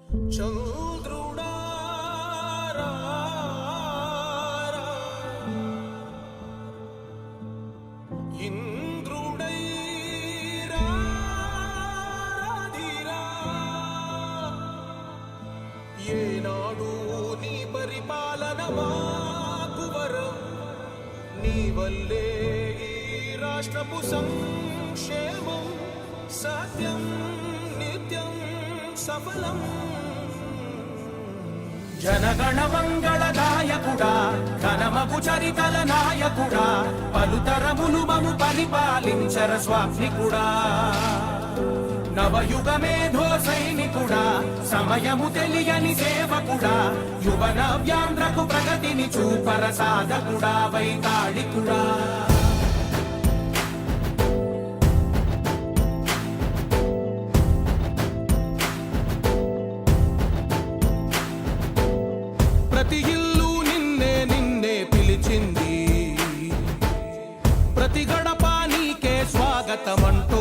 చంద్రుడా ఇంద్రుడై రాధిరా ఏనాడు నీ పరిపాలన మాకు వరం నీ వల్లే ఈ రాష్ట్రపు సంక్షేమం సత్యం నిత్యం సఫలం జనగణ మంగళదాయకుడా ఘనమగు చరితల నాయకుడా పలుతరములు మము పరిపాలించర స్వామికుడా నవయుగ మేధో సైనికుడా సమయము తెలియని సేవకుడా యువన వ్యాంధ్రకు ప్రగతిని చూపర సాధకుడా వైతాళికుడా ప్రతి ఇల్లు నిన్నే నిన్నే పిలిచింది ప్రతి గడప నీకే స్వాగతమంటూ